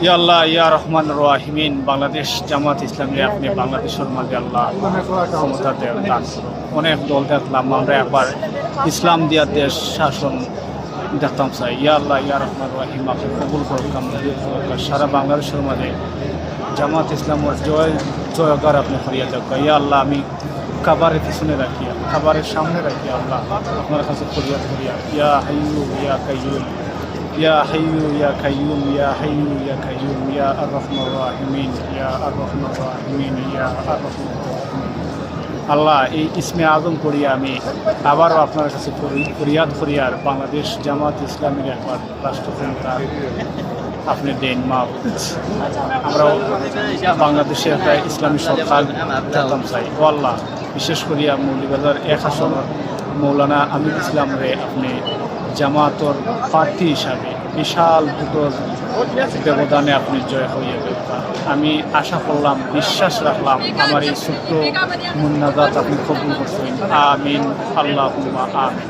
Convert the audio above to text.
ইয়া আল্লাহ ইয়া রহমান রাহিমিন, বাংলাদেশ জামাত ইসলামী আপনি বাংলাদেশের মাঝে আল্লাহ ক্ষমতা দান করুন। অনেক দল দেখলাম, আমরা একবার ইসলাম দিয়া দেশ শাসন দেখতাম চাই। ইয়া আল্লাহ ইয়া রহমান রাহিম, আপনি কবুল করুন। সারা বাংলাদেশের মাঝে জামাত ইসলামের জয় জয়কার আপনি করিয়া যাক। ইয়া আল্লাহ, আমি খাবারের পিছনে রাখি, খাবারের সামনে রাখি আল্লাহ আপনার কাছে ফরিয়াদ করিয়া, ইয়া হাইয়ু ইয়া কাইয়ুম, ইয়া হাইয়ু ইয়া কাইয়ুম, ইয়া হাইয়ু ইয়া কাইয়ুম, ইয়া আর রহমান রাহিমিন, ইয়া আর রহমান রাহিমিন, ইয়া আর রহমান রাহিমিন। আল্লাহ, এই ইসমে আজম করিয়া আমি আবারও আপনার কাছে ফরিয়াদ করিয়ার বাংলাদেশ জামাত ইসলামের একবার রাষ্ট্রক্ষমতা আপনি দেন মা। আমরাও বাংলাদেশে একটা ইসলামী সরকার দেখতাম চাই। ও আল্লাহ, বিশেষ করিয়া মৌলভীবাজার 1 আসনের মৌলানা আমির ইসলাম রে আপনি জামাতর প্রার্থী হিসাবে বিশাল দুটো ব্যবধানে আপনি জয় হইয়া গেলেন। আমি আশা করলাম, বিশ্বাস রাখলাম, আমার এই ছোট্ট মুন্নাজাত আপনি কবুল করছেন। আমিন আল্লাহুম্মা আমিন।